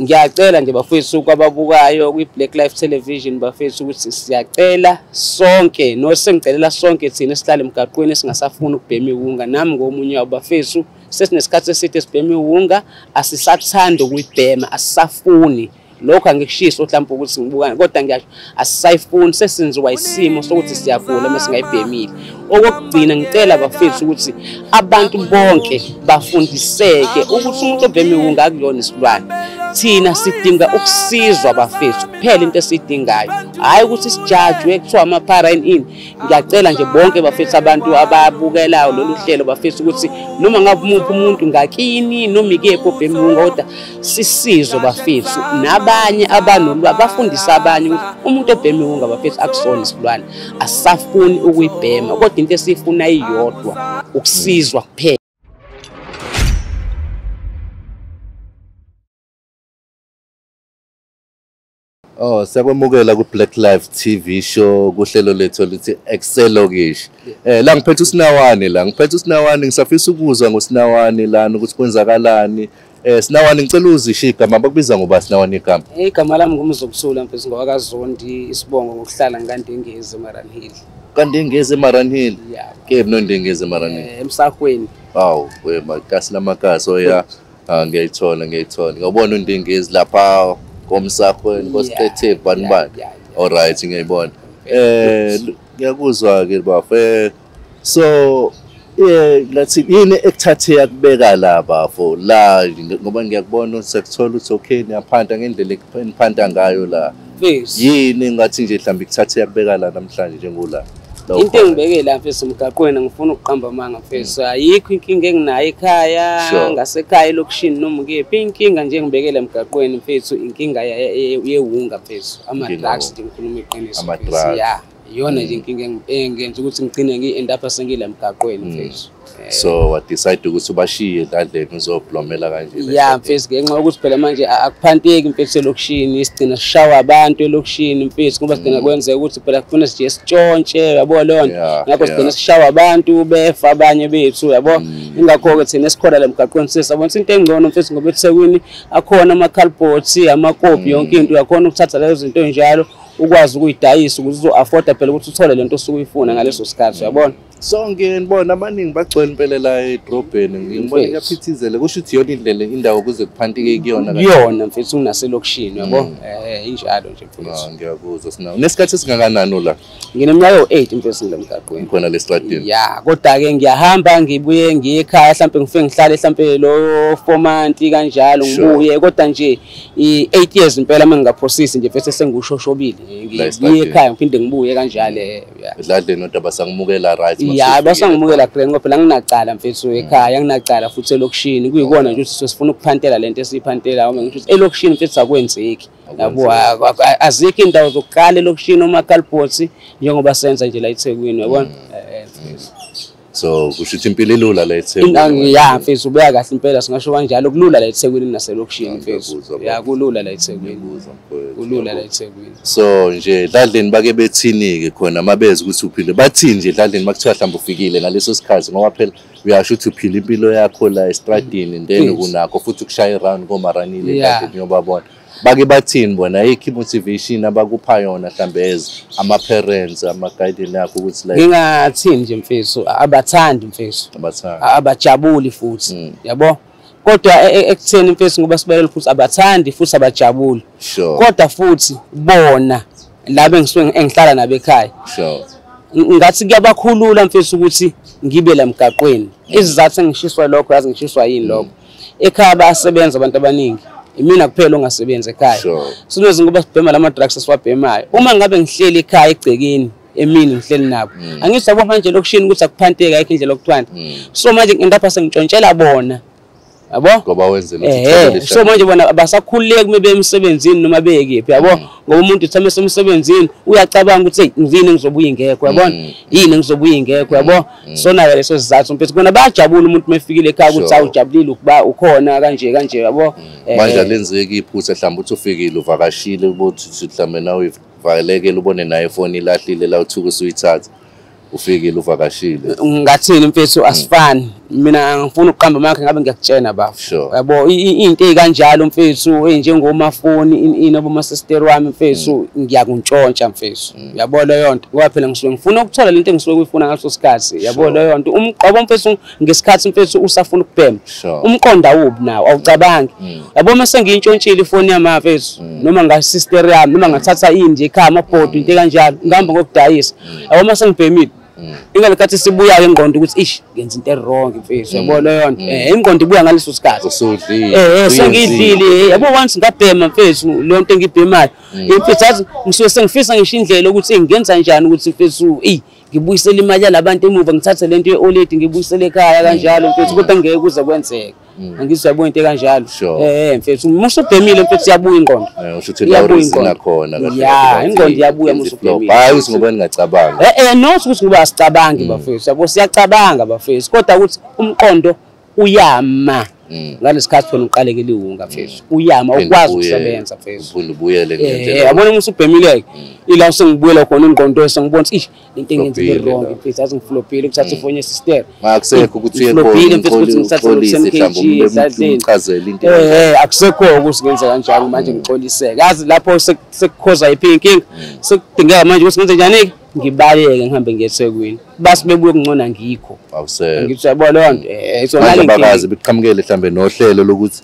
ngiyacela nje bafethu kwababukayo kwi-Blaqlife television bafethu ukuthi siyacela sonke nosengicelela sonke thina esihlala emgaqweni esingasafuni ukubhema iwunga nami ngomunye wabo bafethu sesinesikhathi eside sibhema iwunga asisathanda ukuyibhema asisafuni lokho angikushiso mhlawumbe ukuthi ngibukane kodwa ngiyasho asisayifuni sesenziwa isimo sokuthi siyagula uma singayibhemile okugcina ngicela bafethu ukuthi abantu bonke bafundiseke ukuthi umuntu obhema iwunga akuyona isilwane thina sidinga ukusizwa bafethu kuphela into esiyidingayo hayi ukuthi sijajwe kuthiwa amaphara in ngiyacela nje bonke bafethu abantu ababukelayo lolu hlelo bafethu ukuthi noma ngabe umuntu umuntu ngakini noma ikephi obhema iwunga kodwa sisizwe bafethu nabanye abanolwa abafundisa abanye ukuthi umuntu obhema iwunga bafethu akusona isilwane asafuni ukuyibhema kodwa into esifuna iyodwa ukusizwa kuphela. Oh, siyakwamukela ku Blaqlife TV show kuhlelo lethu lithi EKSE LOKISHI. La ngiphethe uSinawane ngisafisa ukuzwa ngoSinawane lana ukuthi kwenzakalani. Sinawane ngicela uzisho igama bakubiza ngoba Sinawane igama. Igama lami ngumzokuthula mfethu ngowakaZondi isibongo ngokuhlala ngandengeze eMaranhill. Kandengeze eMaranhill. Yeah. Kephi nondengeze eMaranhill? Emsakweni. Awu, wemakasi lamakazi oya ngiyayithola. Ngiyabona undengezi lapha komsakweni kosithethe bani. Alright ngiyayibona. Ngiyakuzwa ke bafe. So lathi yini ekuthathe yakubeka laba fo la ngoba ngiyakubona sekuthola ukuthi okay niyaphanda ngendlela eniphanda ngayo la. Yini ngathi nje mhlambe ikuthathe yakubeka la namhlanje njengula. Into engibeke la mfethu emgaqweni ngifuna ukuqamba amanga mfethu ayikho inkinga enginayo ekhaya ngasekhaya elokishini noma kephi inkinga nje ngibekela emgaqweni mfethu inkinga yewunga mfethu ama-drugs nje ngikhuluma iqiniso ya iyona nje inkinga engenza ukuthi ngigcine ngi-end up sengile emgaqweni mfethu. So what decide ukuthi ubashiye endadleni uzoblomela kanje ya mfethu ngenxa ukuthi phela manje akuphanteki mfethu elokishini isigcina sishawa abantu elokishini mfethu ngoba sigcina kwenzeka ukuthi phela kufuna sije sitshontshe yabo leyo ngakho sigcina sishawa abantu befa abanye bethu yabo ingakho ke thina esikhona la emgaqweni sesabona into engcono mfethu ngoba eThekwini akhona ama-cardboards amakopi yonke into uyakhona ukuthatha lezo zinto enjalo ukwazi ukuyidayisa ukuthi uzo-afforda phela ukuthi uthole lento osuke uyifuna ngaleso sikhathi uyabona. So ngibona abaningi bagcwele impela la edrobheni ngibona kuyaphithizela kusho ukuthi yona indlela indawo kuze kuphantike kuyona mfethu unaselokishini yabo injalo nje mfethu. Ngiyakuzwa Sinawo nesikhathi esingakanani la ngineminyaka yo-8 mfethu ngemgaqweni khona le stradini ya kodwa ke ngiyahamba ngibuye ngiye ekhaya mhlambe ngifike ngihlale mhlambe lo 4 months kanjalo ngibuye kodwa nje i8 years impela mangingaphosisi nje mfethu sengushoshobile ngibuye ekhaya ngiphinde ngibuye kanjalo edladleni kodwa basangamukela right. Ya basangimukela grand ngoba phela nginacala mfethu ekhaya nginacala futhi elokishini kuyikona nje ukuthi sifuna ukuphantela lento esiyiphantela uma ngithi elokishini mfethu akwenzeki yabo azikho indawo zokuqala elokishini oma-cardboards njengoba senza nje la eThekwini yabona. So kusho ukuthi impilo ilula la eThekwini ya mfethu ubeka kahle impela singasho kanjalo kulula la eThekwini naselokishini mfethu ya kulula la eThekwini kulula la eThekwini. So nje dladleni bake bethini ke khona mabeze ukuthi uphile bathini nje dladleni makuthiwa mhlawumbe ufikile ngaleso sikhathi ngoba phela uyasho ukuthi uphile impilo yakho la estradini then kunakho futhi ukushaya around koMaranhill dladleni yobabona bake bathini bona ayikho motivation abakupha yona mhlambe eze ama-parents ama-guardian yakho ukuthi like ngingathini nje mfethu abathandi mfethu abajabuli futhi yabo kodwa ekutheni mfethu ngoba sibalele futhi abathandi futhi abajabuli kodwa futhi bona laba engihlala nabo ekhaya ngathi kuyabakhulula mfethu ukuthi ngibe la emgaqweni izizathu engishiswa lokho yazi ngishiswa yini lokho ekhaya bayasebenza abantu abaningi imina kuphela ongasebenza ekhaya sinezi ngoba sibhema lama-drugs esiwabhemayo uma ngabe ngihleli ekhaya egcekeni emini ngihleli nabo angithi yabo manje lokishini ukuthi akuphanteka ayikho indlela yokuthwanda so manje ngindapha sengitshontshela bona yabo ngoba wenzela so manje bona abasakhululeki uma bemsebenzini noma bekephi yabo ngoba umuntu uthame semsebenzini uyacabanga ukuthi ngizini ngizobuya ingekho yabona yini ngizobuya ingekho yabo so nayo leso sizathu mfethu bona bayajabula umuntu mefikile ekhaya ukuthi awujabulile ukuba ukhona kanje yabo manje lenzeki iphutha mhlawumbe uthi ufikile uvakashile ubothi mhlawumbe nawe uvalekele ubone naye ifoni ilahlile la uthuka usuyithatha ufikile uvakashile ngathini mfethu asifani mina ngifuna ukuqamba amakhe ngabe ngiyakutshena bafo yabo into ezikanjalo mfethu enjengomafoni inabo sister wami mfethu ngiyakuntshontsha mfethu yabo leyo nto ngoba phela ngisuke ngifuna ukuthola lento engisuke uyifuna ngaso sikhathi yabo leyo nto umqobo mfethu ngesikhathi mfethu usafuna ukubhema umqondo awubi nawo awucabangi yabo mase ngiyintshontshile ifoni yami mfethu noma nga sister yami noma ngathatha nje ekhaya amabhodi into kanjalo ngihamba ngokudayisa yabo mase ngibhemile ingalikathi sibuya ke ingqondo ukuthi ish ngenza into wrong mfethu yabo leyo nto ingqondo ibuya ngaleso sikhathi sengidlile yabo once ngabhema mfethu leyo nto engibhemayo mfethu athi ngisuke sengifisa ngisho indlela ukuthi ngenza kanjani ukuthi mfethu ngibuyisele imali yalabantu emuva ngithathe lento ye-oledi ngibuyisele ekhaya kanjalo mfethu kodwa ngeke kuze kwenzeke angizwa yabo into kanjalo mfethu musubhemile mfethu yabuya ingqondo iyabuya khona ya ingqondo yabuya musubhemile hayi ukuthi ngoba ngingacabanga no ukuthi ngoba asicabangi bafethu yabo siyacabanga bafethu kodwa ukuthi umqondo uyama ngalesikhathi phela uqalekele iwunga mfethu uyama ukwazi ukusebenza mfethu ubuyele ngendlela yabona musubhemile ila sengibuyela khona ingqondo sengibona ish lento engenzile wrong mfethu athi ngiflopile ukuthatha ifoni yesister akusekho ukuthi uyekho mfethu ngithatha mhlawumbe uchazela into akusekho ukuthi ngenze kanjalo manje ngixoliseke yazi lapho sekukhoza iphi inkinga sekudingeka manje ukuthi ngenze njani ngibaleke ngihambe ngeThekwini basi bebuye kungcona ngikho awuseke ngithi yabo leyo nto isona bakazi biqhamukele mhlambe nohlelo lokuthi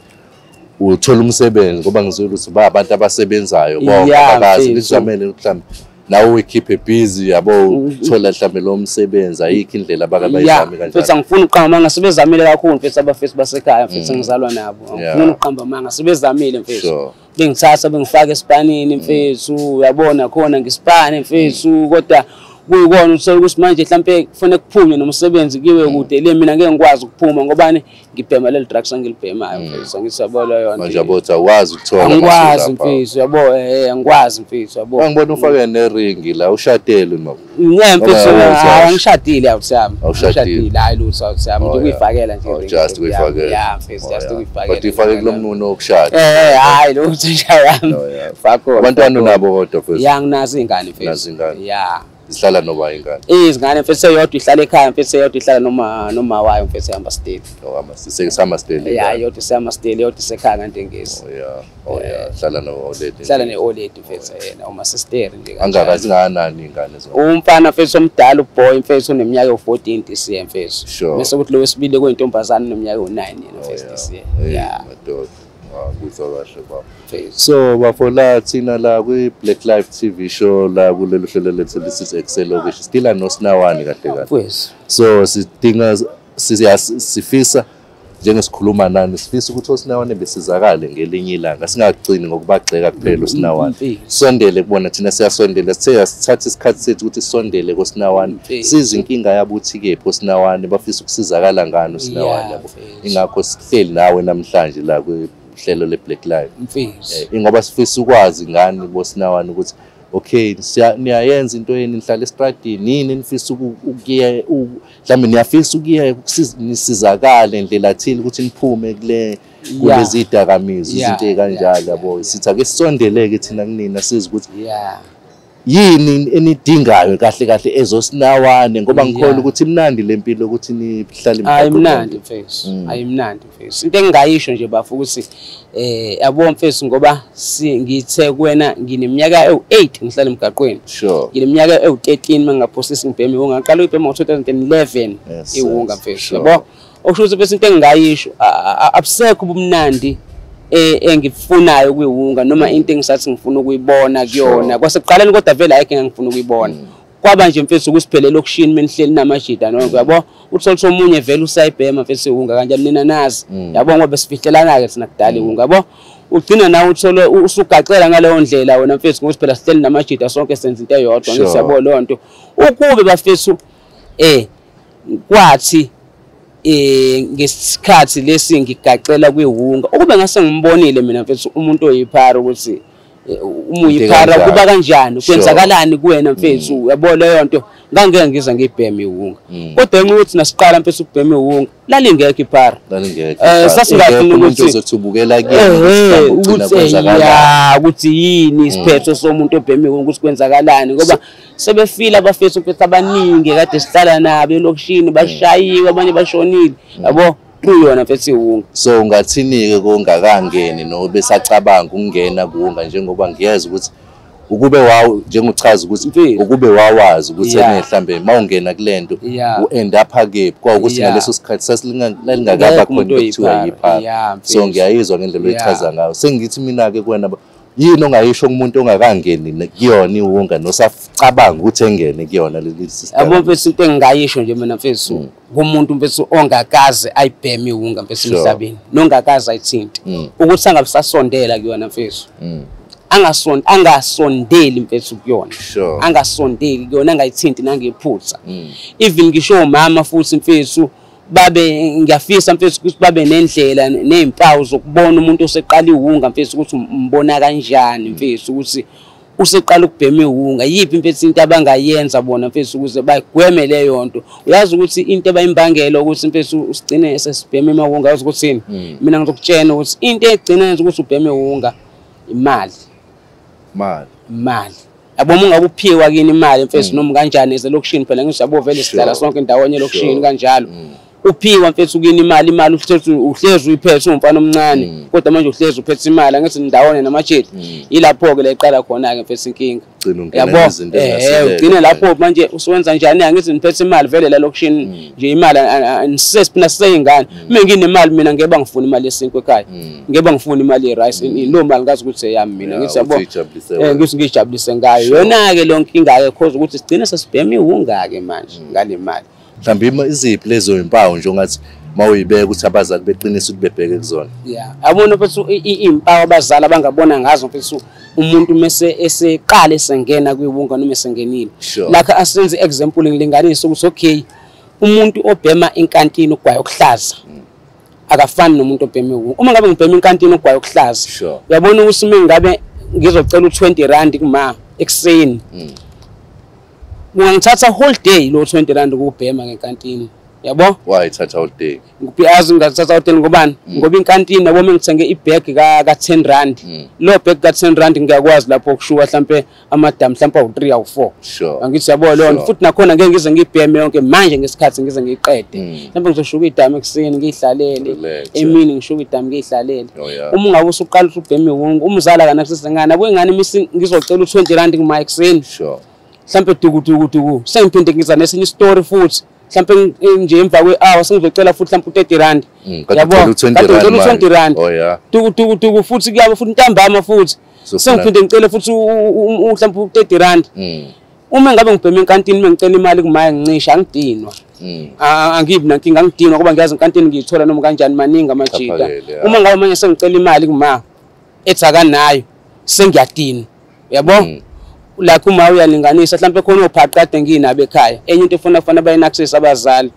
uthola umsebenzi ngoba ngizwe ukuthi abantu abasebenzayo bonke bakazi bizamele mhlambe nawe uyikhiphe busy yabo uthola mhlambe lo msebenzi ayikho indlela abayizami kanjalo mfethu angifuni uqamba manga sebezamile kakhulu mfethu abafethu basekhaya mfethu ngizalwa nabo angifuni uqamba manga sebezamile mfethu bengithatha bengifaka esipanini mfethu yabona khona ngisipane mfethu kodwa kuyikona uthola ukuthi manje mhlambe kufanele kuphume nomsebenzi kiwe kude le mina ngeke ngikwazi ukuphuma ngobani ngibhema leli drugs angilibhemayo mfethu ngisabona yona manje abotha wazi ukuthola ngikwazi mfethu yabo ngikwazi mfethu yabo ngibona ufake neringi la ushadele mama mfethu angishadile awusami awushadile hayi lutho awusami nje kuyifakela nje just kuyifakela yeah mfethu just kuyifakela but ifake kulomuno wokushada hayi lutho njayami fakho abantwana nabo kodwa mfethu yanginazi ingane mfethu yeah ihlala noba ingane izingane mfethu seyodwa ihlala ekhaya mfethu seyodwa ihlala noma wayo mfethu ehamba state sisama state yeah yodwa siyama state yodwa sekhaya ngantengezi hlala no-oledi hlala ne-oledi mfethu yena uma sister nje angakazi nganani ingane umfana mfethu omdala uboy mfethu oneminyaka yo14 this year mfethu bese kuthi lo wesibili kuyintombazana oneminyaka yo9 yena mfethu this year yeah madoda kuzwa kahle baba so bafola thina la kwi Blaqlife TV show la kulelo hlelo lethu lesithi EKSE LOKISHI stila noSinawani kahle kahle so sidinga sifisa njengesikhuluma nani sifisa ukuthi oSinawani besizakale ngelinye ilanga singagcini ngokubagxeka kuphela uSinawani sondele kubona thina siyasondela sithe sithatha isikhathi sethu ukuthi sondele koSinawani siza inkinga yabuthi kephi oSinawani bafisa ukusizakala ngani uSinawani yabo ingakho sihleli nawe namhlanje la kwi hlelo leBlaqlife ingoba sifisa ukwazi ngani boSinawani ukuthi okay niyayenza into yeni nihlala estradini yini nifisa ukuya mhlawumbe niyafisa ukuya nisizakale indlela thini ukuthi niphume kulezi idakamizwa izinto ezikanjalo yabo sithi ake sisondeleke thina kunina siza ukuthi yini enidingayo kahle kahle ezoSinawani ngoba ngikholwa ukuthi imnandi lempilo ukuthi nihlale ayimnandi mfethu ayimnandi mfethu into engingayisho nje bafu ukuthi yabo mfethu ngoba ngithe kuwena ngineminyaka ewu8 ngihlala emgaqweni ngineminyaka ewu13 mangaphosisa ngibheme ngaqala ukubhema ngo2011 iwunga mfethu yabo okusho ukuthi mfethu into engingayisho abusekho ubumnandi engifunayo kuyiwunga noma into engisathi ngifuna ukuyibona kuyona kwasekuqaleni kodwa vele ayike ngifuna ukuyibona kwaba nje mfethu ukusiphelele okushini menihleli namajida nonke yabo uthola omunye vele usayibhema mfethu iwunga kanjani nina nazi yabo ngoba sifihlelana ke thina kudala iwunga yabo ugcina nawe uthola usugacela ngaleyo ndlela wena mfethu ngokuthi phela sihleli namajida sonke senza into eyodwa ngisiyabo leyo nto ukube bafethu kwathi ngesikhathi lesi ngigacela kwiwunga ukube ngase ngimbonile mina mfethu umuntu oyiphara ukuthi umuyiphara kuba kanjani kwenzakalani kuwena mfethu yabo leyo nto ngangeke ngize ngibheme iwunga kodwa ngenxa ukuthi nasiqala mfethu ukubhema iwunga lalingekho iphara sasingafuna ukuthi uzothubukela kuyena ukuthi yini isiphetho somuntu obheme iwunga ukuthi kwenzakalani ngoba sebefila abafethu mfethu abaningi kade sihlala nabo elokishini bashayiwe abanye bashonile yabo kuyona mfethu iwunga. So ungathini-ke kongakangeni no besacabanga ukungena kuwunga njengoba ngiyeza ukuthi ukube njengochaza ukuthi ukube wawazi ukuthi mhlambe mawungena kulento u-end up kephi kwawukuthi ngaleso sikhathi sasilingakaba khona kuthiwa yiphara. So ngiyayizwa ngendlela oyichaza ngayo. Sengithi mina-ke kuwena yini ongayisho kumuntu ongakangeni kuyona iwunga nosacabanga ukuthi engene kuyona leli system? Yabo mfethu into engingayisho nje mina mfethu kumuntu mfethu ongakaze ayibheme iwunga mfethu emhlabeni nongakaze ayithinti ukuthi angabisasondela kuyona mfethu angasondeli mfethu kuyona angasondeli kuyona angayithinti nangephutha even ngisho umama futhi mfethu ngiyafisa mfethu ukuthi babe nendlela nezimpawu zokubona umuntu oseqala iwunga mfethu ukuthi umbona kanjani mfethu ukuthi useqala ukubhema iwunga yipi mfethu into abangayenza bona mfethu ukuze bagweme leyo nto. Uyazi ukuthi into ebayimbangela ukuthi mfethu usigcine sesibhema iwunga uyazi ukuthi mina ngizokutshela ukuthi into egcina yenza ukuthi ubheme iwunga imali yabo mungabe uphiwa kini imali mfethu noma kanjani ezelokishini phela ngisho yabo vele sidlala sonke ndawonye elokishini kanjalo uphiwa mfethu kini imali uhlezi uyiphethe umfana omncane kodwa manje uhlezi uphethe imali angithi ndawone namajeti ilapho ke la iqala khona ke mfethu inkinga yabo ugcine lapho manje usewenza njani angithi niphethe imali vele la lokishini nje imali anisesipina seyingane mina nginemali mina ngeba ngifuna imali yesinkwe ekhaya ngeba ngifuna imali yerice lo mali ngazi ukuthi eyami mina ngithi yabo ngithi ngijabulise ngayo yona ke lonke inkinga ke cause ukuthi sigcine sesibhema iwunga ke manje ngale mali. Mhlawumbe iziphi lezo impawu nje ongathi mawuyibeka ukuthi abazali beqinisa ukuthi bebheke kuzona? Abona mfethu impawu abazali abangabona ngazo mfethu umuntu mase eseqala esengena kwiwunga noma esengenile lakha asenze example ngilinganisa ukuthi okay umuntu obhema inkantini ugwayo okuhlaza akafani nomuntu obhema iwunga. Uma ngabe ngibhema inkantini ugwayo okuhlaza uyabona ukuthi mina ngabe ngizocela u20 kuma ekseni ngangithatha whole day lo 20 rand ukubhema ngenkantini yabo. Why thatha whole day? Ngiyazi ngathatha hotel ngobani ngoba inkantini yabo mengithenge ibag ka 10 rand lo bag ka 10 rand ngiyakwazi lapho ukushuka mhlambe amadam mhlambe u3 awu4 angithi yabo lo futhi nakhona ngeke ngize ngibheme yonke manje ngesikhathi ngize ngiqede mhlambe ngizoshuka idam ekseni ngihlalele emini ngishuka idam ngihlalele. Uma ungabe usuqala ukubhema iwunga umzala kana kusesengana yabo ingane misi ngizocela u20 rand kuma ekseni mhlambe duku sengiphinde ngiza nesinye story futhi mhlambe nje emva kwe-hour sengizocela futhi mhlambe u30 rand yabo u20 rand duku futhi kuyabo futhi ntambama futhi sengiphinde ngicele futhi mhlambe u30 rand uma ngabe ngibhema enkantini mengicela imali kumaya ngicisha angidinwa angibi nankinga ngidinwa ngoba ngiyazi enkantini ngiyithola noma kanjani maningi amajita. Uma ngabe manje sengicela imali kuma ethi akanayo sengiyadinwa yabo la kuma uyalinganisa mhlambe khona uphaqade nginabo ekhaya enye into efuna bayinaccess abazali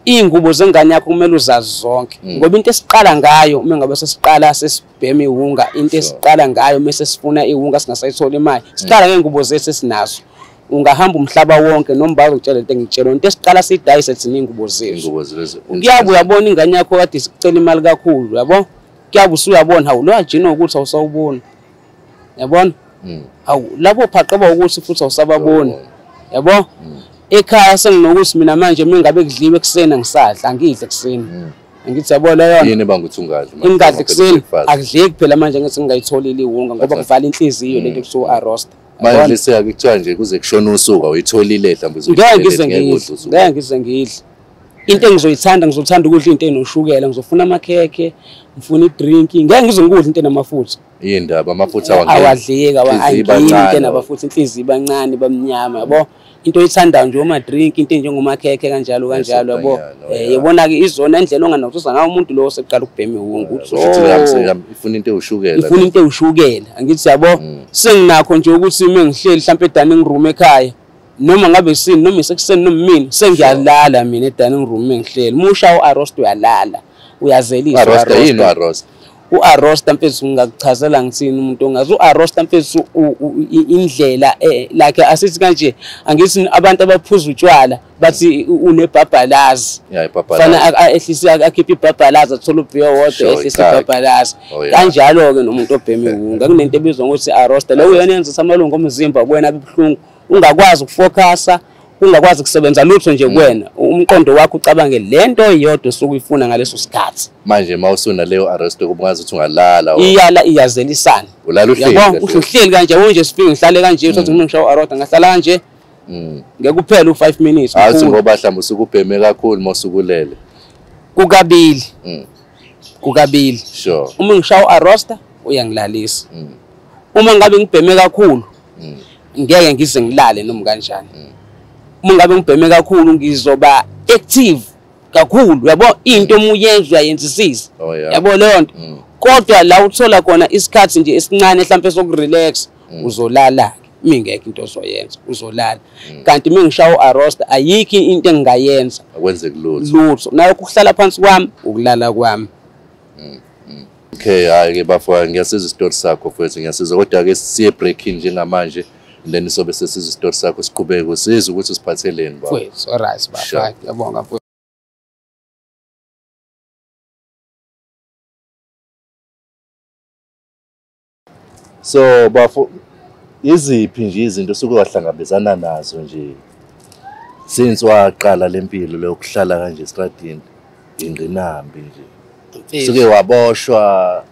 ingubo zengane yakho kumele uzazi zonke ngoba into esiqala ngayo uma ngabe sesiqala sesibhema iwunga into esiqala ngayo mase sifuna iwunga singasayithola imali siqala ngengubo zethu esinazo ungahamba umhlaba wonke noma bazokutshela into engitshela into esiqala sidayise thina ingubo zethu kuyabu uyabona ingane yakho kade sicela imali kakhulu yabo kuyabu usuyabona hawu lo ajina ukuthi awusawubona yabona awu labo phaqaba ukuthi futhi awusababona yabo ekhaya senginokuthi mina manje mingabe kudliwe ekseni ngisadla angidle ekseni angithi yabo leyo yini banguthi ungadli ingadli ekseni akudleki phela manje ngithi ngingayitholile iwunga ngoba kuvala inhliziyo lento kusuka arrost manje lese akuthiwa nje kuze kushona usuka uyitholile mhlawumbe ngeke ngize ngidle into engizoyithanda ngizothanda ukudla into enoshukela ngizofuna amakhekhe ngifuna idrink ngeke ngize ngikudla into enamafutha yindaba amafutha awadleka angiyinte nabafutha inhliziyo bancane bamnyama yabo into oyithandayo nje uma drink into enjengomakhekhe kanjalo yabo yabona ke izona indlela onganokuza ngawo umuntu lo oseqala ukubhema iwunga ifuna into ewushukela angithi yabo senginakho nje ukuthi uma ngihleli mhlawumbe dining room ekhaya noma ngabe sini noma isekuseni noma mina sengiyalala mina dining room engihleli musha uarrost uyalala uyazelisa arrost yini arrost u-arrosta mfethu ngakuchazela ngitsini umuntu ongazi u-arrosta mfethu indlela like asithi kanje angithi abantu abaphuza utshwala bathi unebhabhalazi fana ehlisa akhipha ibhabhalazi athola ubhiyo wodwa ehlisa ibhabhalazi kanjalo ke nomuntu obheme iwunga kunento ebizwa ngokuthi arrosta leyo uyena yenza amalungu omzimba kuwena abibhlungu ungakwazi ukufocusa ungakwazi kusebenza lutho nje kuwena umqondo wakho ucabange lento iyodwa sokuyifuna ngaleso sikhathi manje mawusuna leyo arrest kubungazi ukuthi ungalala iyala iyazelisana ulala uhleli uhleli kanje wonje sifike ngihlale kanje uthi mina ngishawa arrosta ngahlala kanje ngeke kuphela u5 minutes athi ngoba mhlawumbe usukubheme kakhulu mawusukulele kukabili sure uma ngishawa arrosta uyangilalisa uma ngabe ngibheme kakhulu ngeke ngize ngilale noma kanjani uma ngabe ngibheme kakhulu ngizoba active kakhulu yabo into omuyenza uyayenzisisa yabo leyo nto kodwa la uthola khona isikhathi nje esincane mhlawumbe sokurelax uzolala mingeke into ozoyenza uzolala kanti mengishawa arrosta ayikho into engingayenza akwenze lutho nayo ukuhlala phansi kwami ukulala kwami okay hayi bafowethu ngiyasiza isitori sakho mfowethu ngiyasiza kodwa ke siye break njengamanje then sobe sesiza isitori sakho siqhubeke size ukuthi siphatheleni baba mfowethu alright baba ngiyabonga mfowethu. So bafo iziphi nje izinto suke wahlangabezana nazo nje since waqala lempilo lokuhlala kanje estradini ingqinambi nje suke waboshwa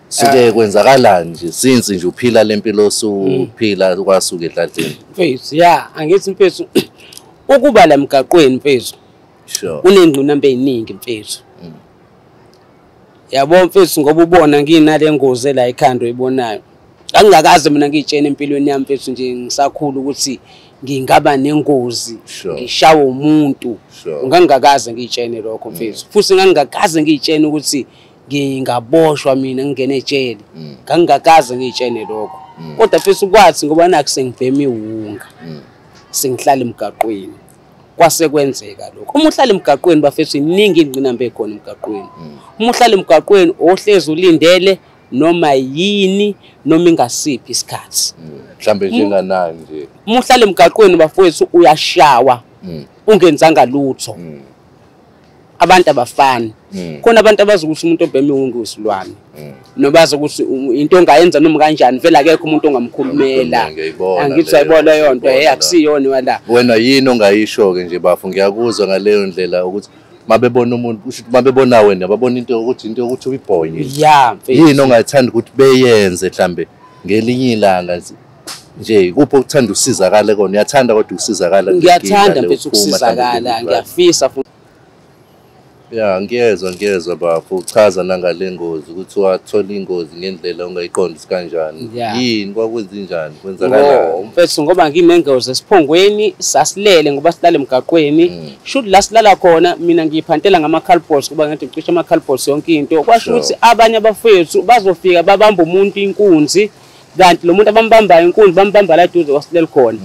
suke kwenzakalani nje since nje uphila lempilo osuphila kwasuka edladleni mfethu angithi mfethu ukuba la emgaqweni mfethu sure kunengqinamba eziningi mfethu yabo mfethu ngoba ubona nginale ngozi la ekhanda oyibonayo angingakaze mina ngitshene empilweni yami mfethu nje ngisakhulu ukuthi ngingaba nengozi ngishawa umuntu ngangakaze ngitshene lokho mfethu futhi ngangakaze ngitshene ukuthi ngingaboshwa mina ngingene ejele ngangakaze ngitshene lokho kodwa mfethu kwathi ngoba nakho sengibheme iwunga sengihlala emgaqweni kwase kwenzeka lokho uma uhlala emgaqweni bafethu iningi ingqinamba ekhona emgaqweni uma uhlala emgaqweni ohlezi ulindele noma yini noma ingasiphi isikhathi mhlambe njenganani nje uma uhlala emgaqweni bafethu uyashawa ungenzanga lutho abantu abafani khona abantu abazi ukuthi umuntu obheme iwunga uyisilwane nobazi ukuthi into ongayenza noma kanjani vele akekho umuntu ongamkhulumela angithi sayibona leyo nto akusiyona wala wena yini ongayisho ke nje bafu ngiyakuzwa ngaleyo ndlela ukuthi mabebona umuntu mabebona wena babona into ukuthi uyibhonye yini ongathanda ukuthi beyenze mhlambe ngelinye ilanga nje kupho ukuthanda usizakala kona uyathanda kodwa usizakala ngiyathanda mfethu ukusizakala ngiyafisa ngiyezwa bafu uchaza nangale ngozi ukuthi wathola ingozi ngendlela ongayiqonda kanjani yini kwakwenzenjani kwenzakalani mfethu ngoba nginengozi esiphongweni sasilele ngoba sihlala emgaqweni should la silala khona mina ngiyiphantela ngama-calpots kuba ngathi ngicisha ama-calpots yonke into kwasho ukuthi abanye abafethu bazofika babamba umuntu inkunzi kanti lo muntu abambambayo inkunzi bambamba la duze wasilele khona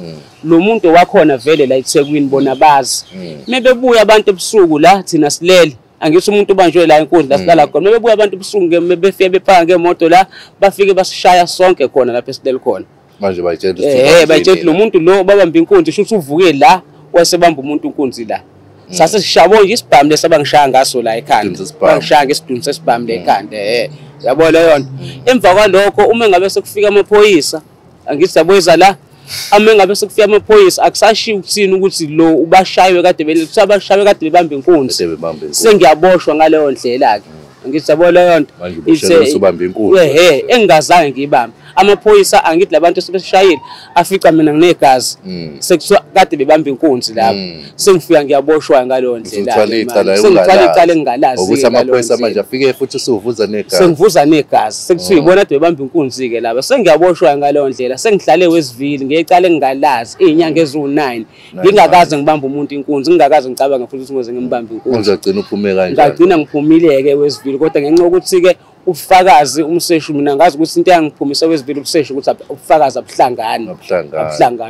lo muntu wakhona vele la eThekwini bona bazi mebebuya abantu ebusuku la thina silele angithi umuntu ubanjwe la inkunzi la silala khona mebebuya abantu ebusuku befike bephanga ngemoto la bafike basishaya sonke khona lapha esilele khona manje bayitshela bayitshela lo muntu lo babamba inkunzi shuthi uvuke la wasebamba umuntu inkunzi la sase sishabo nje isibhamu lesabangishaya ngaso la ekhanda bangishaya ngesidunzi sesibhamu la ekhanda yabo leyo nto emva kwalokho uma ngabe sekufika amaphoyisa angithi yaboyeza la uma ngabe sekufika amaphoyisa akusashiya ukuthini ukuthi lo ubashaywe kade abashaywe kade bebamba inkunzi sengiyaboshwa ngaleyo ndlela ke angithi yabo leyo nto ubamba inkunzi engingazange ngiyibambe amaphoyisa angithi labantu esebeshayile afica mina nginegazi sekuthiwa kade bebamba inkunzi lapho sengifika ngiyaboshwa ngaleyo ndlela sengithwala icala engingalazi ukuthi amaphoyisa manje afike futhi usuvuza negazi sengivuza negazi sekuthiwa ibona kade bebamba inkunzi ke lapha sengiyaboshwa ngaleyo ndlela sengihlale wesivili ngecala engingalazi izinyanga ezu9 ngingakaze ngibamba umuntu inkunzi ngingakaze ngicabanga futhi ukuthi ngoze ngimbambe inkunzi uzagcina uphume kanjani ngagcina ngiphumile ke wesivili kodwa ngenxa ukuthi ke ubufakazi umseshi mina ngazi ukuthi into yangiphumisa kwezivile ubuseshe ukuthi ubufakazi abuhlangani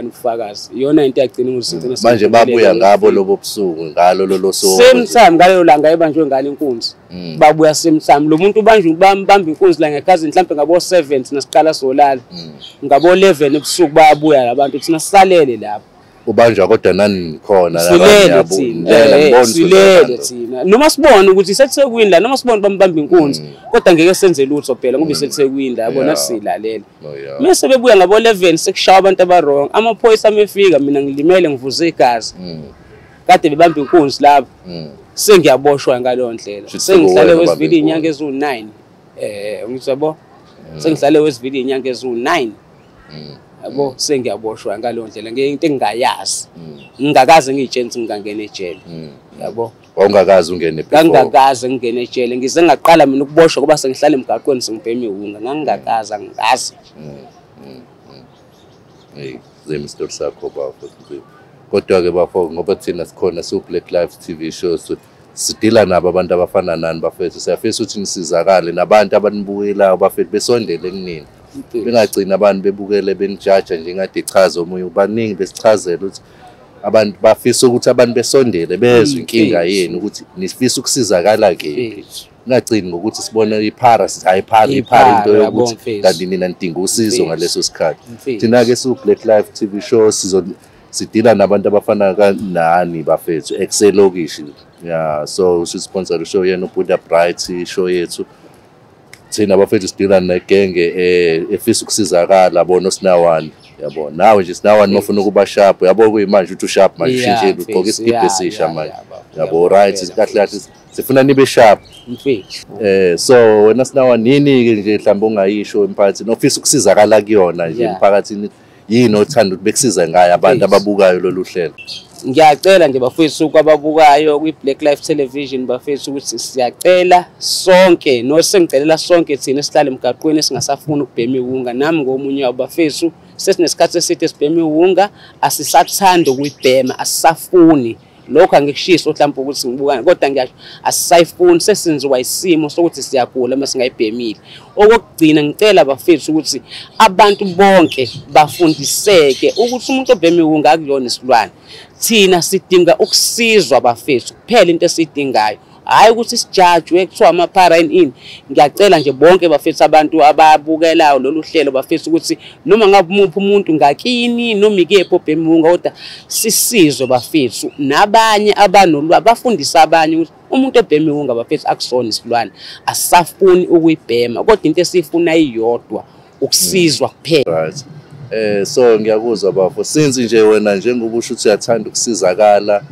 ubufakazi iyona into yagcina ngizintini manje babuya ngabo lobo busuku ngalo lolo so same time ngalo langa ebanjwe ngalo inkunzi babuya same time lo muntu ubanjwe bamba inkunzi la ngekhazini mhlawumbe ngabo 7 thina siqala solala ngabo 11 ebusuku bayabuya labantu thina sisalele lapho ubanjwa kodwa nani khona silele thina noma sibona ukuthi iseThekwini la noma sibona bambamba inkunzi kodwa ngeke senze lutho phela ngoba iseThekwini la yabona silalela mase bebuya ngabo 11 sekushaya abantu abarong amaphoyisa amefika mina ngilimele ngivuze igazi kade bebamba inkunzi lapho sengiyaboshwa ngalo ndlela sengihlale wesivili inyanga ezu9 ngizabo sengihlale wesivili inyanga ezu9 yabo sengiyaboshwa ngalo ndlela ngeke engingayazi ngingakaze ngitshela ukuthi ngingangena ejele yabo wawungakazi ungene before ngangakaze ngingene ejele ngize ngaqala mina ukuboshwa kuba sengihlale emgaqweni sengibhema ihunga ngangakaza ngazi hey zemistori sakho bafo kodwa ke bafo ngoba thina sikhona Blaqlife TV shows sidila nabo abantu abafana nani bafethu siyafisa ukuthi nisizakale nabantu abanibukelayo bafethu besondele kunini bengagcina abantu bebukele benijaja nje ngade ichaza omunye ubaningi besichazela ukuthi abantu bafisa ukuthi abantu besondele bezwe inkinga yenu ukuthi nifisa ukusizakala ke ngagcini ngokuthi sibone iphara iphara into yokuthi kanti nina nidinga usizo ngaleso sikhathi thina ke Blaqlife TV show sidila nabantu abafana kanani bafethu EKSE Lokishi so sponsor show yenu Buddha Bright show yethu thina bafethu sidila negenge efisa ukusizakala bona sinawani yabo nawe nje sinawani mafuna ukuba sharp yabo kuyimanje uthi sharp manje shintshela ugqoka isikiphe esisha manje yabo right kahle sifuna nibe sharp so wena sinawani nini ke nje mhlawumbe ungayisho emphakathini ofisa ukusizakala kuyona nje emphakathini yini othanda ukuthi bekusiza ngayo abantu ababukayo lolu hlelo ngiyacela nje bafethu kwababukayo kwiBlaqlife television bafethu ukuthi siyacela sonke nosengicelela sonke thina esihlala emgaqweni esingasafuni ukubhema ihunga nami ngomunye wabafethu sesinesikhathi eside sibhema ihunga asisathanda ukuyibhema asisafuni lokho angikushisa mhlawumbe ukuthi ngibukane kodwa ngiyasho asisayifuni sesenziwa isimo sokuthi siyagula mase ngayibhemile okugcina ngicela bafethu ukuthi abantu bonke bafundiseke ukuthi umuntu obhema ihunga akuyona isilwane thina sidinga ukusizwa bafethu kuphela into esiyidingayo hayi ukuthi sijajwe kuthiwa amaphara in ngiyacela nje bonke bafethu abantu ababukelayo lolu hlelo bafethu ukuthi noma ngabe umuntu umuntu ngakini noma ikepho obhema ihunga kodwa sisizwe bafethu nabanye abanolwa bafundisa abanye ukuthi umuntu obhema ihunga bafethu akusona isilwane asafuni ukuyibhema kodwa into esifuna iyodwa ukusizwa kuphela so ngiyakuzwa bafo since nje wena njengoba usho ukuthi uyathanda ukusizakala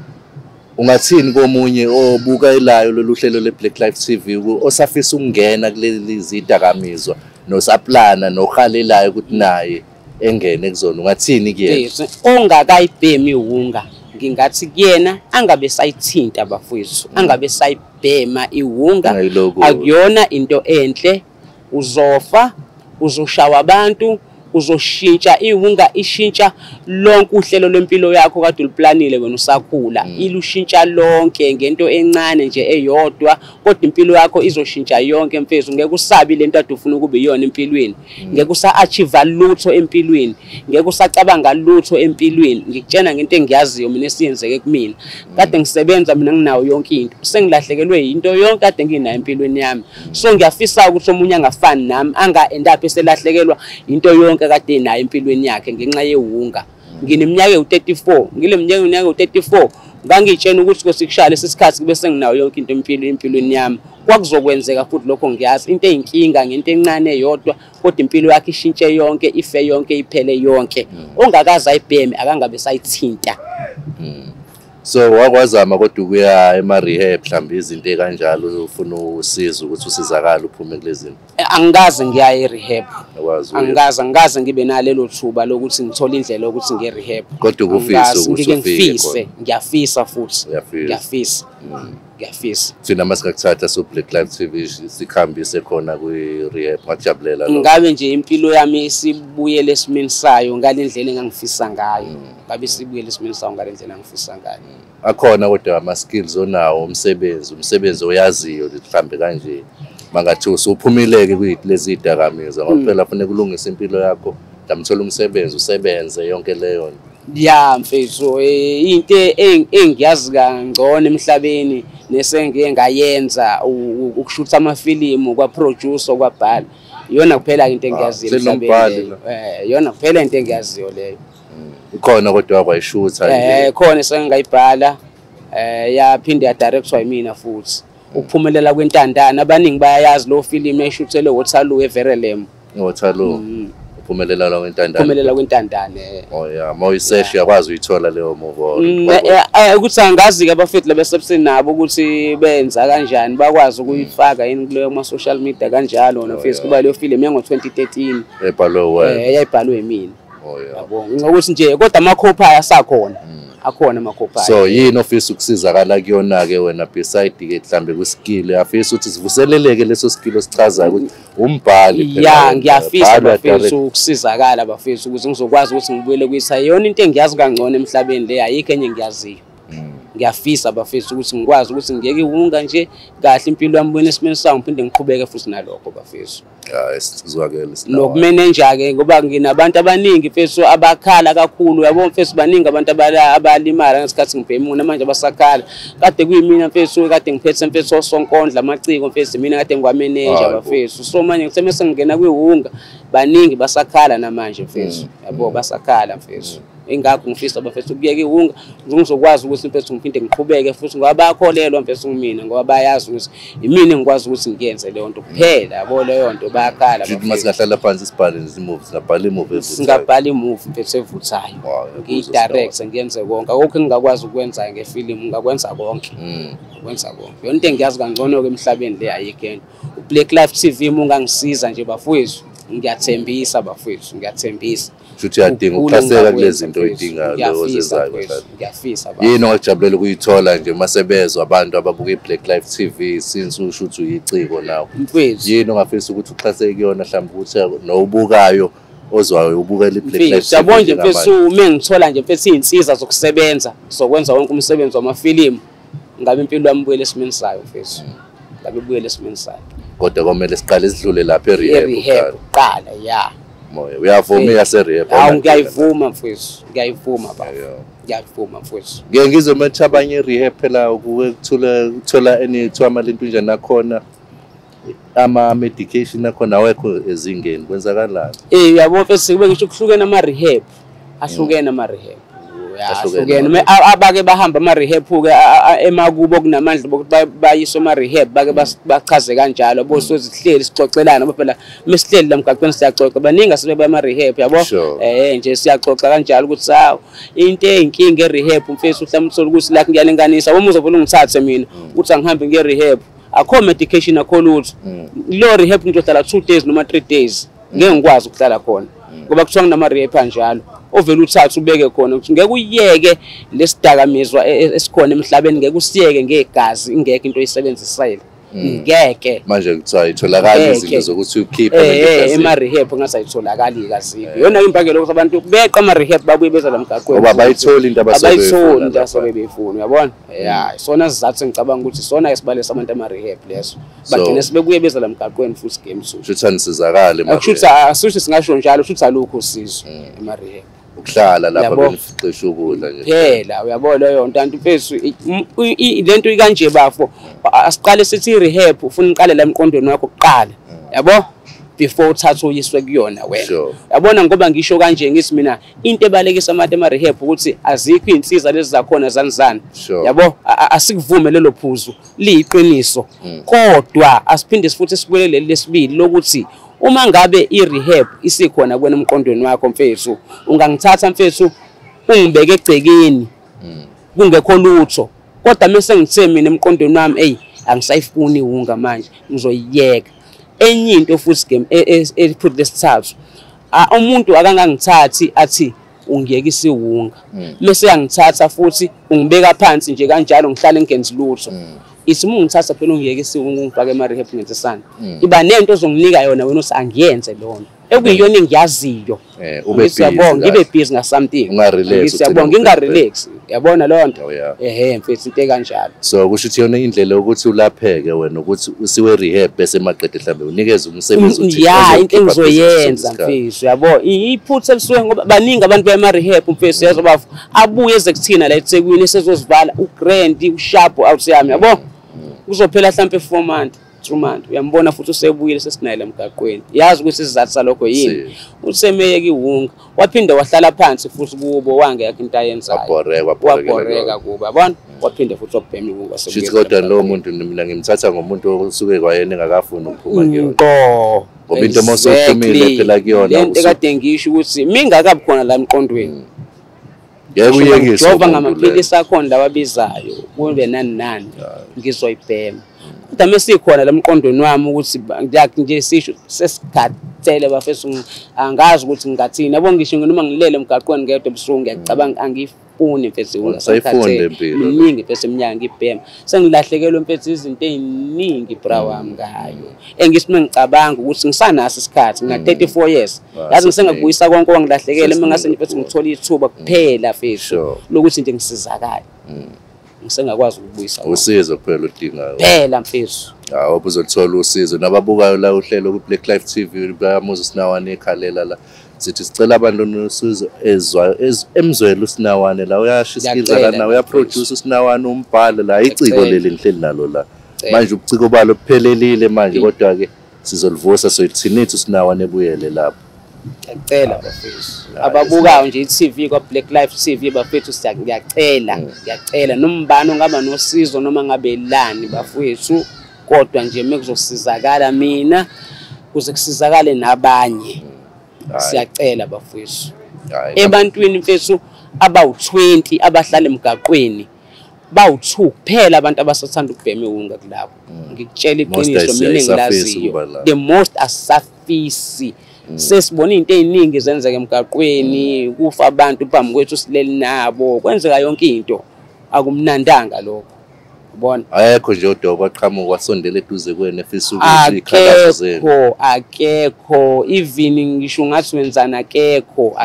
ungathini komunye obuka elayo lolu hlelo leBlaqlife TV osafisa ukungena kuleli zidakamizwa nosaplana nohalelayo ukuthi naye engene kuzona ungathini kuyena ongakayibhemi ihunga ngingathi kuyena angabe sayithinta bafowethu angabe sayibhema ihunga akuyona into enhle uzofa uzoshawa abantu uzoshintsha ihunga ishintsha lonke uhlelo lempilo yakho kade uliplanile wena usakhula ilushintsha lonke ngento encane nje eyodwa kodwa impilo yakho izoshintsha yonke mfethu ngeke usabi lento ade ufuna kube iyona empilweni ngeke usa-achieve lutho empilweni ngeke usacabanga lutho empilweni ngikutshena ngento engiyaziyo mina esiyenzeke kumina kade ngisebenza mina nginawo yonke into sengilahlekelwe into yonke kade nginayo empilweni yami so ngiyafisa ukuthi omunye angafani nami anga-end-up eselahlekelwa into yonke kade nayo empilweni yakhe ngenxa yehunga ngineminyaka ewu34 ngileminyaka ewu34 ngangitshena ukuthi kosikushaya lesikhathi bese nginayo yonke into empilweni yami kwakuzokwenzeka futhi lokho ngiyazi into eyinkinga ngento encane eyodwa kodwa impilo yakhe ishintshe yonke ife yonke iphele yonke ongakaza ayibheme akangabe sayithinta so wakwazama kodwa ukuya ema-rehab mhlawumbe izinto ekanjalo ufuna usizo ukuthi usizakala uphume kulezini angikaze ngiya e-rehab angikaze ngibe nalelo thuba lokuthi ngithole indlela yokuthi ngiye-rehab kodwa ukufisa ukuthi ufike ngiyafisa futhi ngiyafisa thina masikakuthatha Blaqlife TV sikhambise khona kwi-rehab ngakujabulela lo ngabe nje impilo yami isibuyele esimeni sayo ngale ndlela engangifisa ngayo ngabe sibuyele esimeni sayo ngale ndlela engangifisa ngayo akhona kodwa ama-skills onawo umsebenzi oyaziyo mhlawumbe kanje mangathi usuphumileke kulezi dakamizwa ngoba phela kufanele kulungise impilo yakho damthola umsebenzi usebenze yonke leyo ya mfethu into engiyazi kangcono emhlabeni nesengike ngayenza ukushutha amafilimu kwaproducer kwabhala iyona kuphela into engiyaziyo emhlabeni iyona kuphela into engiyaziyo leyo ikhona kodwa wakwayishutha khona sengayibhala yaphinde ya directwa yimina futhi ukuphumelela kwentandana abaningi bayayazi lo film eshuthele Waterloo eVerelem Waterloo uphumelela la kwentandana uphumelela kwentandana oh yeah moyisesh yakwazi uyithola leyo movie ukuthi angazi ke abafethu labesebenzini nabo ukuthi benza kanjani bakwazi ukuyifaka yini kuleyo ma social media kanjalo na face kuba leyo film yango 2013 yayibhalwe yimina oh yeah yabonga ngokuthi nje kodwa amakhopha asakhona akhona amakhopha so yini ofisa ukusizakala kuyona ke wena beside ke mhlambe kwiskill afisa ukuthi sivuseleleke leso skill osichazayo ukuthi umbhali ya ngiyafisa bafethu ukusizakala bafethu ukuze ngizokwazi ukuthi ngibuyele kuyisayona into engiyazi kangcono emhlabeni le ayikho enye ngiyaziyo ngiyafisa bafethu ukuthi ngikwazi ukuthi ngiyeke iwunga nje kahle impilo yami bone esimeni sawo ngiphinde ngiqhubeke futhi nalokho bafethu esizwakela nokumeneja ke ngoba nginabantu abaningi mfethu abakhala kakhulu yabo mfethu baningi abantu abalimala ngesikhathi ngibhemuna manje abasakhala kade kuyimina mfethu kade ngiphethe mfethu osonkondla amaciko mfethu mina kade ngwameneja bafethu so manje ngitheme sengena kwiwunga baningi basakhala namanje mfethu yabo basakhala mfethu ingakho ngifisa bafethu kuyeke iwunga ngizokwazi ukuthi mfethu ngiphinde ngiqhubeke futhi ngoba bayakholelwa mfethu kumina ngoba bayazi ukuthi imini ngikwazi ukuthi ngiyenze leyo nto kuphela yabo leyo nto bayakhala bafethu masingahlala phansi sibhale izimovies singabhala imovie evuthayo singabhala imovie mfethu evuthayo ngiyidirect ngiyenze konke akukho engingakwazi ukwenza ngefilimu ngakwenza konke ukwenza konke yona into engiyazi kangcono ke emhlabeni le ayikho uBlaqlife TV ungangisiza nje bafethu ngiyathembisa bafethu ngiyathembisa futhi yadinga ukukhaseka kulezi zinto oyidingayo lezo zezayo ngiyafisa yini ongajabulela ukuyithola nje masebezwa abantu ababuka iBlaqlife TV since usho ukuthi uyiciko nawo mfethu yini ongafisa ukuthi ukhaseke kuyona mhlawumbe ukuthi nobukayo ozwayo ubukela iBlaqlife siyabona nje mfethu uma ngithola nje mfethu izinsiza zokusebenza zokwenza wonke umsebenzi wamafilimu ngabe impilo yami buyele esimeni sayo mfethu ngabe buyele esimeni sayo kodwa komele siqale sidlule lapha erehab qala ya moya uyavuma yaserehab awu ngiyayivuma mfethu ngiyayivuma baba ngiyavuma mfethu ngeke ngizometha abanye rehab phela ukuthola enithiwa lento nje nakhona ama medication nakhona awekho ezingeni kwenzakalani yabo mfethu kube ngisho kuhlukene ama rehab ahlukene ama rehab ahlukene abake bahamba ama rehab ke emakubo kunamandla bokuthi bayiswe ama rehab bake bachaze kanjalo bososihleli sixoxelana ngoba phela mesihleli lamgaqweni siyaxoxa baningi asebeba ama rehab yabo nje siyaxoxa kanjalo ukuthi sawo into eyinkinga erehab mfethu mhlawumbe uthola ukuthi la ngiyalenganisa uma uzovela ungithathe mina ukuthi angihambe ngerehab akho medication akho lutho lo rehab ngizohlala 2 days noma 3 days ngeke ngikwazi ukuhlala khona ngoba kuthiwa nginama rehab kanjalo ovela uthatha ubeke khona ukuthi ngeke uyeke lesidakamizwa esikhona emhlabeni ngeke usiyeke ngegazi ingeke into oyisebenzisele ngeke manje kuthiwa itholakala izinto zokuthi ukhiphe ema rehab ngasayitholakali ikaziphi yona impangelo ukuthi abantu beqa ama rehab babuye beza lamgaqweni ngoba bayithola into abasebefuna uyabona isona sizathu ngicabanga ukuthi sona esibalesa abantu ama rehab leso bagcina sibebuye beza lamgaqweni futhi game so shuthi sizakale manje asuthi singasho njalo futhi alukho usizo ema rehab ukuhlala lapha benificisha ukudla nje phela uyabona leyo nto mfethu lento ikanje bafo asiqale sithi rehab ufuna uqale la emqondweni wakho kuqala yabo before uthatha uyiswe kuyona wena yabona ngoba ngisho kanje ngithi mina into ebalekisa amathi ema rehab ukuthi azikho izinsiza lezi zakhona zanizana yabo asikuvume lelo phuzu liyiqiniso kodwa asiphinde sifuthi sibulele lesibili lokuthi uma ngabe irehab isikhona kwena emqondweni wakho mfethu ungangithatha mfethu ungibeke egcekeni kungekho lutho kodwa mase ngithe mina emqondweni wami angisayifuni iwunga manje ngizoyiyeka enye into futhi game put lesithathu umuntu akangangithathi athi ungiyekisa iwunga mase yangithatha futhi ungibeka phansi nje kanjalo ngihlale ngenzi lutho isimo ngithatha phela ungiyekisa iwunga ungifake ema rehab ngentesana iba nento ozonginika yona wena uthi angiyenze lona ekuyiyona engiyaziyo ube busy ngibe busy nga something ungarelax ngingarelax yabona lo nto mfethu into kanjalo so kusho ukuthi yona indlela ukuthi ulapheke wena ukuthi usiwe rehab bese maqede mhlambe unikeze umsebenzi uthi into engizoyenza mfethu yabo iphutha elisuke ngoba baningi abantu bema rehab mfethu yazoba abuye eze kuthina la eThekwini sezozivala uGrand uSharp out yami yabo kuzophela mhlambe 4 months 2 months uyambona futhi usebuyile sesinayile emgaqweni yazi ukuthi isizathu salokho yini usemeyeke iwunga waphinde wahlala phansi futhi kubo wange yakhe into ayenzayo waboreka kuba yabona waphinde futhi wabhema iwunga sithi kodwa lo muntu mina ngimthatha ngomuntu osuke kwayena engakafuni ukuphuma kuyona ngoba into mosophumile phela kuyona lento kade ngisho ukuthi mingakabi khona la emqondweni yebo uyekisa ngoba ngamaphilisi akhona lawabizayo kube nani ngizoyibhema kodwa mesikhona la emqondweni wami ukuthi nje sisho sesikhathele bafethu angazi ukuthi ngingathini yabo ngisho noma ngilele emgaqweni ngedwa ebusuku ngiyacabanga angifuni mfethu ungasayifunda miningi bese eminyaka ngibhema sengilahlekelwe mfethu izinto eziningi bra wami ngayo engisithi ngicabanga ukuthi ngisanaso isikhathi ngina 34 years yazi ngisengakubuyisa konke wangilahlekele mangase mfethu ngithola ithuba kuphela mfethu lokuthi nje ngisizakala ngisengakwazi ukubuyisa usizo kuphela udingayo phela mfethu hawo uzothola usizo nababukayo la uhlelo ku Blaqlife TV bayamuza Sinawane ekhalela la sithi sicela abantu nosizo ezwayo emzwelo uSinawane la uyashisikiza lana uyaproduce uSinawane umbhalo la iciko leli ngihleli nalo la manje ubuciko balo kuphelelile manje kodwa ke sizolivusa soyithinithi uSinawane ebuyele lapho ngiyacela bafethu ababukayo nje iTV kwa Blaqlife TV bafethu ngiyacela nombani ongaba nosizo noma ngabe lani bafethu kodwa nje mekuzosizakala mina kuze kusizakale nabanye siyacela bafethu ebantwini mfethu abawu20 abahlala emgaqweni bawu2 kuphela abantu abasathanda ukubhema iwunga kulabo ngikutshela iqiniso mina engilaziyo the most asafisi sesibona into eziningi zenzeka emgaqweni kufa abantu phambi kwethu sileli nabo kwenzeka yonke into akumnandanga lokho ubona ayekho nje udoba qhamuka wasondela eduze kwene efisa ukuthi ikhalazo zenu akekho even ngisho ngathi wenzana akekho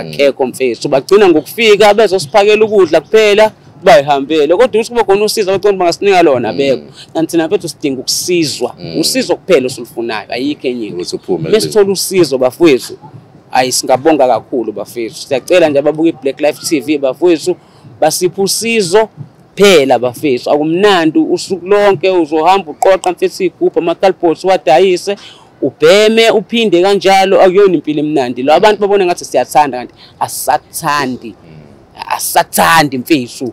mfethu bagcina ngokufika bezosiphakela ukudla kuphela bayihambele kodwa ukuthi kube khona usizo abacela bangasinika lona abekho kanti na mfethu sidinga ukusizwa usizo kuphela osilufunayo ayikho enye into mesithola usizo bafethu ayisingabonga kakhulu bafethu siyacela nje ababuka iBlaqlife TV bafethu basipha usizo phela bafethu akumnandi usuku lonke uzohamba uqoqa mfethu igubha amakalpots wadayise ubheme uphinde kanjalo akuyona impilo emnandi lo abantu babone ngathi siyathanda kanti asathandi mfethu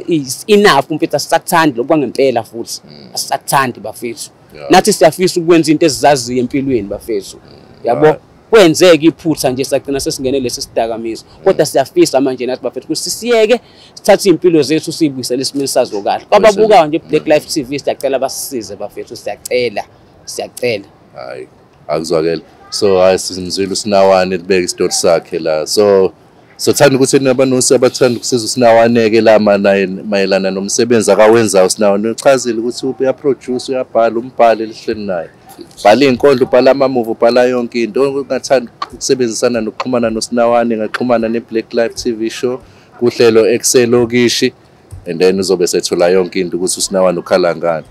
is enough mfethu asathandi lokwa ngempela futhi asathandi bafethu nathi siyafisa ukwenza into ezizaziyo empilweni bafethu yabo kwenzeka iphutha nje sagcina sesingene lesi sidakamizwa kodwa siyafisa manje nathi bafethu ukuthi sisiyeke sithathe impilo zethu sibuyisele esimeni sazo kahle kwababukayo nje Blaqlife TV siyacela basisize bafethu siyacela hayi akuzwakela so asimzwile uSinawane libeke isitori sakhe la so thanda ukuthi nabanosi abathanda ukusiza uSinawane ke la mayelana nomsebenzi akawenza uSinawane uchazile ukuthi uyaproduce uyabhala umbhalo lihleli naye bhala inkondlo ubhala amamuvi ubhala yonke into ongathanda ukusebenzisana nokuxhumana noSinawane ngaxhumana neBlaqlife TV show kuhlelo EKSE Lokishi and then uzobe sethola yonke into ukuthi uSinawane ukhala ngani